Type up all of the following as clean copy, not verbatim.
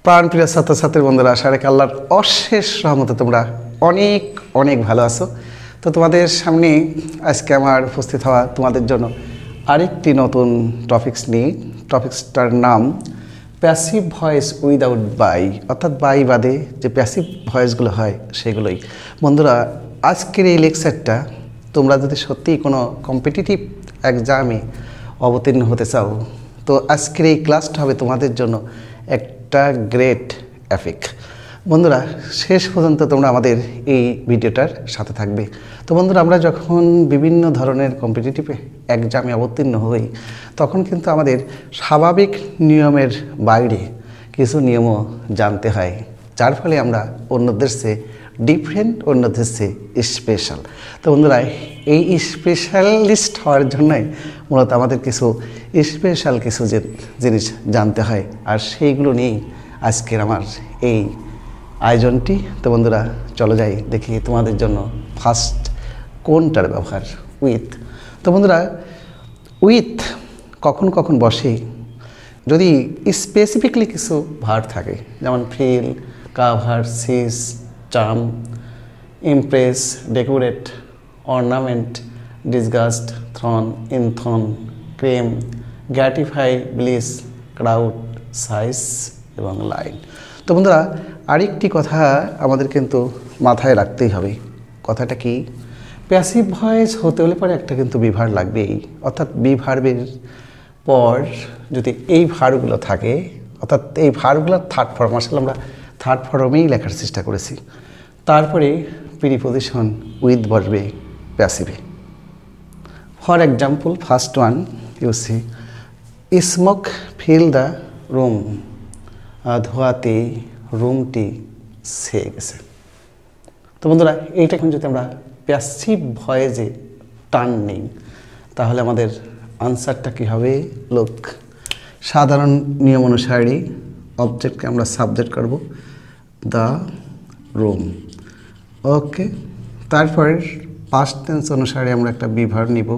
প্রাণপ্রিয় ছাত্রছাত্রী বন্ধুরা, আশা রাখি আল্লাহর অশেষ রহমতে তোমরা অনেক অনেক ভালো আছো। তো তোমাদের সামনে আজকে আমার উপস্থিত হওয়া তোমাদের জন্য আরেকটি নতুন টপিকস নিয়ে। টপিকসটার নাম প্যাসিভ ভয়েস উইদাউট বাই, অর্থাৎ বাই বাদে যে প্যাসিভ ভয়েসগুলো হয় সেগুলোই। বন্ধুরা, আজকের এই লেকচারটা তোমরা যদি সত্যিই কোনো কম্পিটিটিভ এক্সামে অবতীর্ণ হতে চাও, তো আজকের এই ক্লাসটা হবে তোমাদের জন্য একটা গ্রেট এপিক। বন্ধুরা, শেষ পর্যন্ত তোমরা আমাদের এই ভিডিওটার সাথে থাকবে। তো বন্ধুরা, আমরা যখন বিভিন্ন ধরনের কম্পিটিটিভ এক্সামে অবতীর্ণ হই, তখন কিন্তু আমাদের স্বাভাবিক নিয়মের বাইরে কিছু নিয়মও জানতে হয়, যার ফলে আমরা অন্যদের চেয়ে ডিফারেন্ট, অন্যদের চেয়ে স্পেশাল। তো বন্ধুরা, এই স্পেশালিস্ট হওয়ার জন্যই মূলত আমাদের কিছু স্পেশাল কিছু জিনিস জানতে হয়, আর সেইগুলো নিয়েই আজকের আমার এই আয়োজনটি। তো বন্ধুরা, চলো যাই দেখি তোমাদের জন্য ফার্স্ট কোনটার ব্যবহার, উইথ। তো বন্ধুরা, উইথ কখন কখন বসে যদি স্পেসিফিকলি কিছু ভার থাকে, যেমন fill, cover, seize, charm, impress, decorate, ornament, disgust, throng, enthrone, cram, gratify, bless, crowd, size এবং লাইন। তো বন্ধুরা, আরেকটি কথা আমাদের কিন্তু মাথায় রাখতেই হবে। কথাটা কি? প্যাসিভ ভয়েস হতে হলে পরে একটা কিন্তু বিভার লাগবেই, অর্থাৎ বিভার্বের পর যদি এই ভারগুলো থাকে, অর্থাৎ এই ভারগুলোর থার্ড ফর্ম, আসলে আমরা থার্ড ফর্মেই লেখার চেষ্টা করেছি। তারপরে প্রিপোজিশন উইথ বসবে প্যাসিভে। For example, first one you see, smoke fill the room, ধোঁয়াতে রুমটি ছেয়ে গেছে। তো বন্ধুরা, এইটা এখন যদি আমরা প্যাসিভ ভয়েসে টার্ন নেই, তাহলে আমাদের আনসারটা কী হবে? লোক সাধারণ নিয়ম অনুসারে অবজেক্টকে আমরা সাবজেক্ট করব, দ্য রুম। ওকে, তারপর পাস্ট টেন্স অনুসারে আমরা একটা বিভার নিব,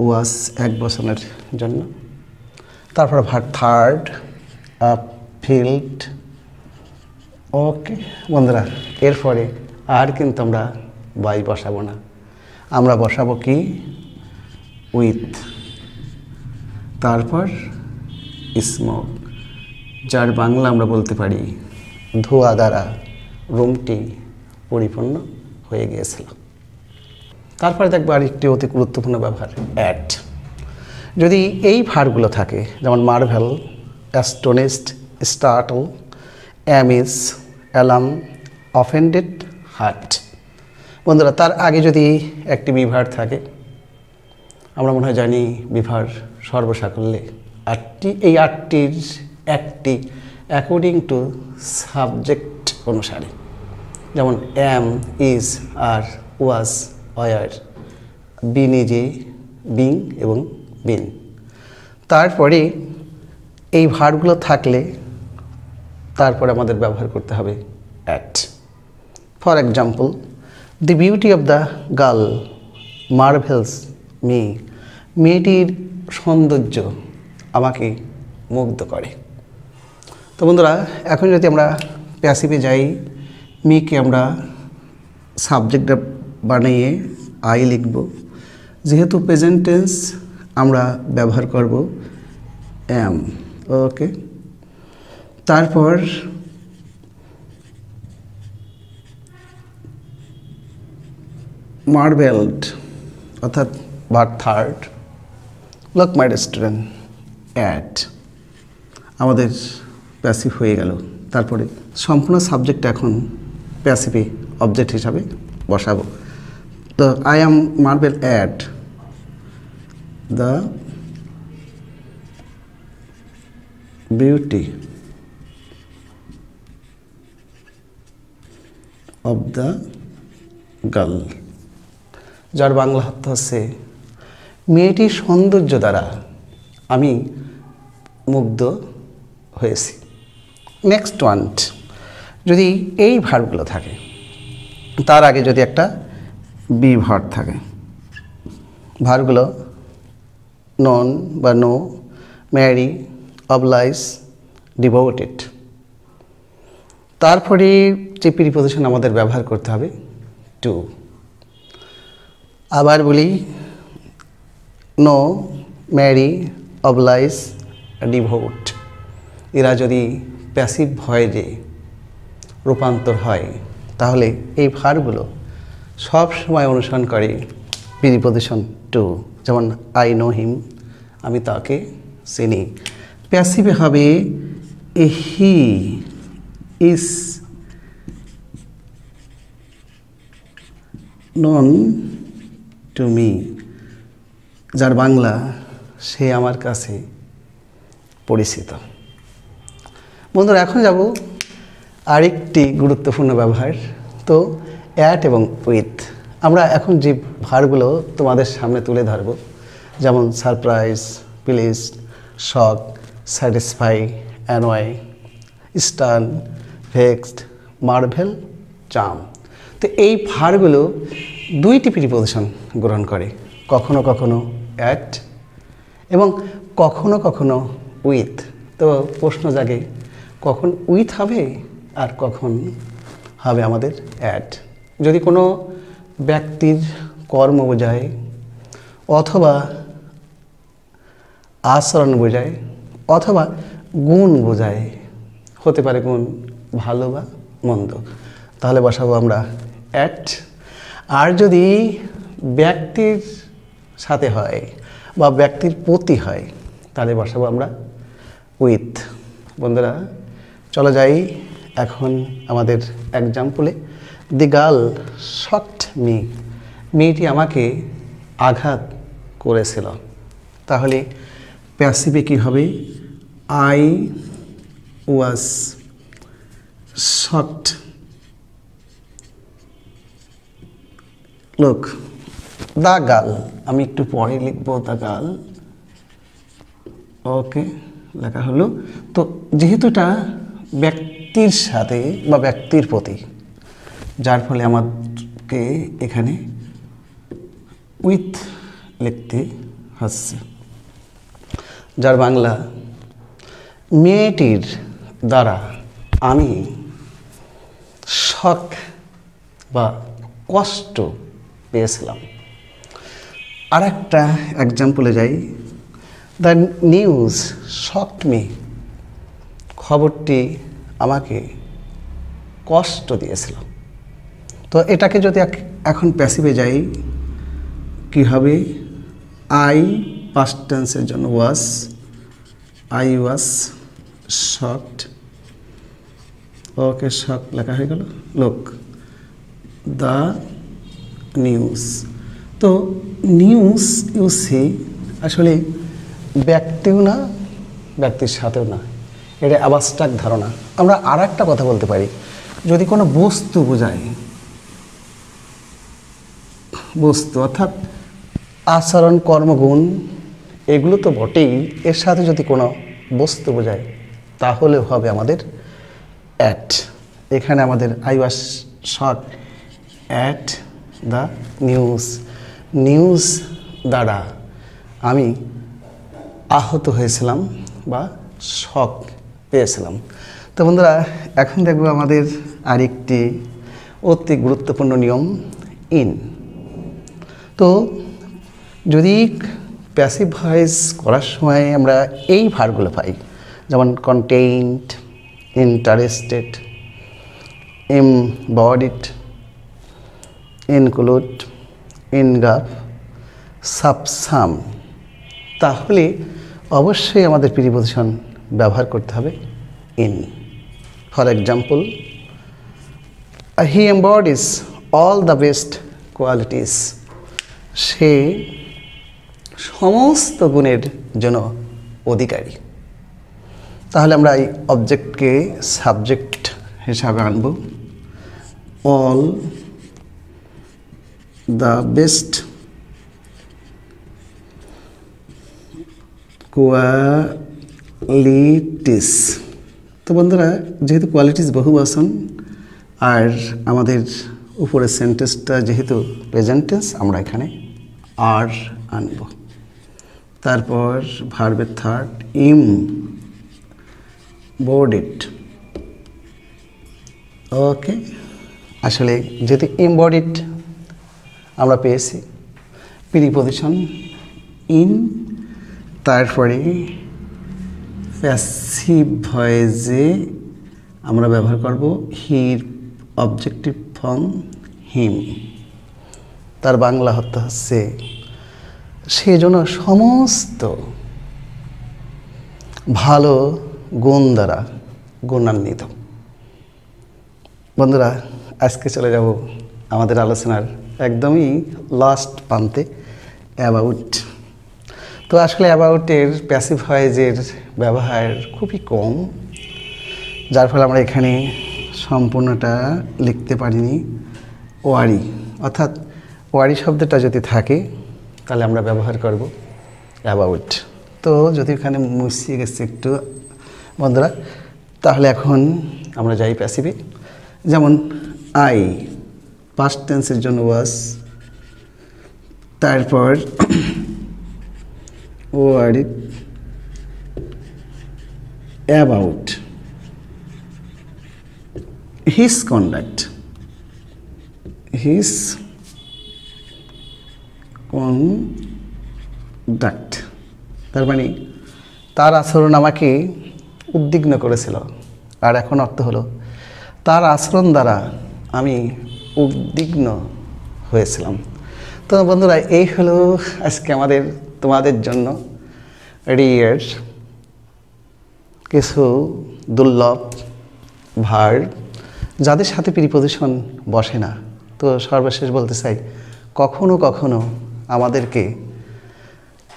ওয়াজ, এক বছরের জন্য। তারপর ভার থার্ড, ফিল্ড। ওকে বন্ধুরা, এরপরে আর কিন্তু আমরা বাই বসাবো না, আমরা বসাবো কি? উইথ। তারপর স্মোক, যার বাংলা আমরা বলতে পারি ধোঁয়া দ্বারা রুমটি পরিপূর্ণ হয়ে গিয়েছিল। তারপরে দেখবো আরেকটি অতি গুরুত্বপূর্ণ ব্যবহার, অ্যাট। যদি এই ভারগুলো থাকে, যেমন marvel, astonished, startle, amaze, alarm, offended, hurt. বন্ধুরা, তার আগে যদি একটি বিভার থাকে, আমরা মনে হয় জানি বিভার সর্বসাকল্যে আটটি। এই আটটির একটি অ্যাকর্ডিং টু সাবজেক্ট অনুসারে, যেমন am, is, are, was, were, been, ইজে, বিং এবং বিন। তারপরে এই ভার্বগুলো থাকলে তারপরে আমাদের ব্যবহার করতে হবে at. For example, the beauty of the girl marvels me, মেয়েটির সৌন্দর্য আমাকে মুগ্ধ করে। তো বন্ধুরা, এখন যদি আমরা প্যাসিভে যাই, মিকে আমরা সাবজেক্ট বানিয়ে আই লিখব। যেহেতু প্রেজেন্ট টেন্স, আমরা ব্যবহার করব অ্যাম। ওকে, তারপর মার্ভেলড, অর্থাৎ verb third, look my restaurant, at, আমাদের প্যাসিভ হয়ে গেল। তারপরে সম্পূর্ণ সাবজেক্ট এখন প্যাসিভে অবজেক্ট হিসাবে বসাবো। তো I am Marvel at the beauty of the girl, যার বাংলা অর্থ হচ্ছে মেয়েটির সৌন্দর্য দ্বারা আমি মুগ্ধ হয়েছি। নেক্সট ওয়ান, যদি এই ভার্বগুলো থাকে, তার আগে যদি একটা বি ভার্ব থাকে, ভার্বগুলো নন বা নো, ম্যারি, অবলাইজ, ডিভোটেড। তারপরে যে প্রিপোজিশন আমাদের ব্যবহার করতে হবে টু। আবার বলি, নো, ম্যারি, অবলাইজ, ডিভোট, এরা যদি প্যাসিভ ভয়েসে রূপান্তর হয় তাহলে এই ভার্বগুলো সব সময় অনুসরণ করে প্রিপোজিশন টু। যেমন আই নো হিম, আমি তাকে চিনি। প্যাসিভে হবে he is known to me, যার বাংলা সে আমার কাছে পরিচিত। বন্ধুরা, এখন যাব আরেকটি গুরুত্বপূর্ণ ব্যবহার, তো অ্যাট এবং উইথ। আমরা এখন যে ভার্বগুলো তোমাদের সামনে তুলে ধরব, যেমন surprise, please, shock, satisfy, annoy, stun, vexed, marvel, charm. তো এই ভার্বগুলো দুইটি প্রিপোজিশন গ্রহণ করে, কখনো কখনো অ্যাট এবং কখনো কখনো উইথ। তো প্রশ্ন জাগে, কখন উইথ হবে আর কখন হবে আমাদের অ্যাট। যদি কোনো ব্যক্তির কর্ম বোঝায় অথবা আচরণ বোঝায় অথবা গুণ বোঝায়, হতে পারে গুণ ভালো বা মন্দ, তাহলে বসাবো আমরা অ্যাট। আর যদি ব্যক্তির সাথে হয় বা ব্যক্তির প্রতি হয় তাহলে বসাবো আমরা উইথ। বন্ধুরা, চলো যাই এখন আমাদের এক্সাম্পলে। দি গার্ল শকড মি, মেয়েটি আমাকে আঘাত করেছিল। তাহলে প্যাসিভে কী হবে? I was shocked. লোক দ্য গার্ল, আমি একটু পরে লিখবো দ্য গার্ল, ওকে, লেখা হলো। তো যেহেতু এটা ব্যক্তির সাথে বা ব্যক্তির প্রতি, যার ফলে আমাকে এখানে উইথ লিখতে হচ্ছে, যার বাংলা মেয়েটির দ্বারা আমি শক বা কষ্ট পেয়েছিলাম। আর একটা এক্সাম্পলে যাই, দ্য নিউজ শকড মি, খবরটি আমাকে কষ্ট দিয়েছিল। তো এটাকে যদি এখন প্যাসিভে যাই কি হবে? আই পাস্ট টেন্সের জন্য ওয়াজ, আই ওয়াজ শকড, ওকে, শক লেখা হয়ে গেল। লোক দ্য নিউজ। তো নিউজ ইউ সি আসলে ব্যক্তিও না, ব্যক্তির সাথেও না, এটা অ্যাবস্ট্রাক্ট ধারণা। আমরা আর একটা কথা বলতে পারি, যদি কোনো বস্তু বোঝায়, বস্তু অর্থাৎ আচরণ, কর্মগুণ, এগুলো তো বটেই, এর সাথে যদি কোনো বস্তু বোঝায় তাহলে হবে আমাদের অ্যাট। এখানে আমাদের I was shocked at the news, news দ্বারা আমি আহত হয়েছিলাম বা শক পেয়েছিলাম। তো বন্ধুরা, এখন দেখব আমাদের আরেকটি অতি গুরুত্বপূর্ণ নিয়ম, ইন। তো যদি প্যাসিভ ভয়েস করার সময় আমরা এই ভার্বগুলো পাই, যেমন contained, interested, embodied, include, engulf, subsume, তাহলে অবশ্যই আমাদের প্রিপোজিশন ব্যবহার করতে হবে in. For example, he embodies all the best qualities, সে সমস্ত গুণের জন্য অধিকারী। তাহলে আমরা এই অবজেক্টকে সাবজেক্ট হিসাবে আনব, অল দ্য বেস্ট কোয়ালিটিস। তো বন্ধুরা, যেহেতু কোয়ালিটিস বহুবচন আর আমাদের উপরের সেন্টেন্সটা যেহেতু প্রেজেন্ট টেন্স, আমরা এখানে আর আনব। তারপর ভার্বের থার্ড, বোর্ডেড, ওকে, আসলে যেহেতু এমবডিড আমরা পেয়েছি প্রিপজিশন ইন, তারপরে প্যাসিভ ভয়েসে আমরা ব্যবহার করব হির অবজেক্টিভ ফর্ম হিম, তার বাংলা অর্থ হচ্ছে সেই জন্য সমস্ত ভালো গুণ দ্বারা গুণান্বিত। বন্ধুরা, আজকে চলে যাব আমাদের আলোচনার একদমই লাস্ট প্রান্তে, অ্যাবাউট। তো আসলে অ্যাবাউটের প্যাসিভ ভয়েসের ব্যবহার খুবই কম, যার ফলে আমরা এখানে সম্পূর্ণটা লিখতে পারিনি। ওয়ারি, অর্থাৎ ওয়ারি শব্দটা যদি থাকে তাহলে আমরা ব্যবহার করব অ্যাবাউট। তো যদি এখানে মুছিয়ে গেছে একটু বন্ধুরা, তাহলে এখন আমরা যাই প্যাসিভে। যেমন আই পাস্ট টেন্সের জন্য ওয়াজ, তারপর worry about his conduct, his conduct, তার মানে তার আচরণ আমাকে উদ্বিগ্ন করেছিল। আর এখন অর্থ হলো তার আচরণ দ্বারা আমি উদ্বিগ্ন হয়েছিলাম। তো বন্ধুরা, এই হলো আজকে তোমাদের জন্য রিয়ের কিছু দুর্লভ ভার্ব যাদের সাথে প্রিপজিশন বসে না। তো সর্বশেষ বলতে চাই, কখনো কখনো আমাদেরকে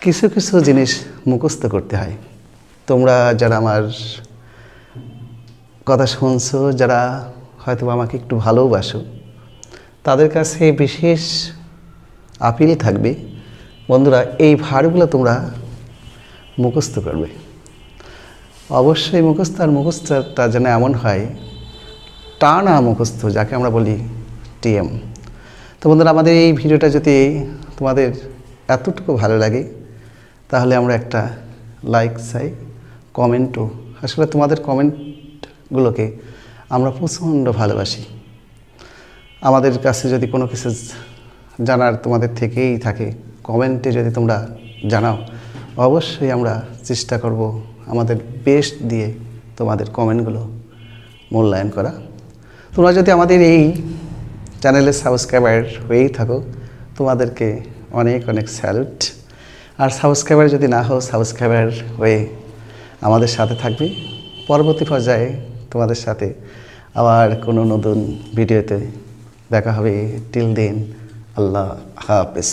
কিছু কিছু জিনিস মুখস্থ করতে হয়। তোমরা যারা আমার কথা শুনছো, যারা হয়তো আমাকে একটু ভালোবাসো, তাদের কাছে বিশেষ আপিল থাকবে বন্ধুরা, এই ভার্বগুলো তোমরা মুখস্থ করবে। অবশ্যই মুখস্থ, আর মুখস্থটা যেন এমন হয় টানা মুখস্থ, যাকে আমরা বলি টিএম। তো বন্ধুরা, আমাদের এই ভিডিওটা যদি তোমাদের এতটুকু ভালো লাগে তাহলে আমরা একটা লাইক চাই, কমেন্টও। আসলে তোমাদের কমেন্টগুলোকে আমরা প্রচণ্ড ভালোবাসি। আমাদের কাছে যদি কোনো কিছু জানার তোমাদের থেকেই থাকে, কমেন্টে যদি তোমরা জানাও, অবশ্যই আমরা চেষ্টা করব আমাদের বেস্ট দিয়ে তোমাদের কমেন্টগুলো মূল্যায়ন করা। তোমরা যদি আমাদের এই চ্যানেলের সাবস্ক্রাইবার হয়েই থাকো, তোমাদেরকে অনেক অনেক স্যালুট। আর সাবস্ক্রাইবার যদি না হও, সাবস্ক্রাইবার হয়ে আমাদের সাথে থাকবে। পরবর্তী পর্যায়ে তোমাদের সাথে আবার কোনো নতুন ভিডিওতে দেখা হবে। টিল দেন, আল্লাহ হাফেজ।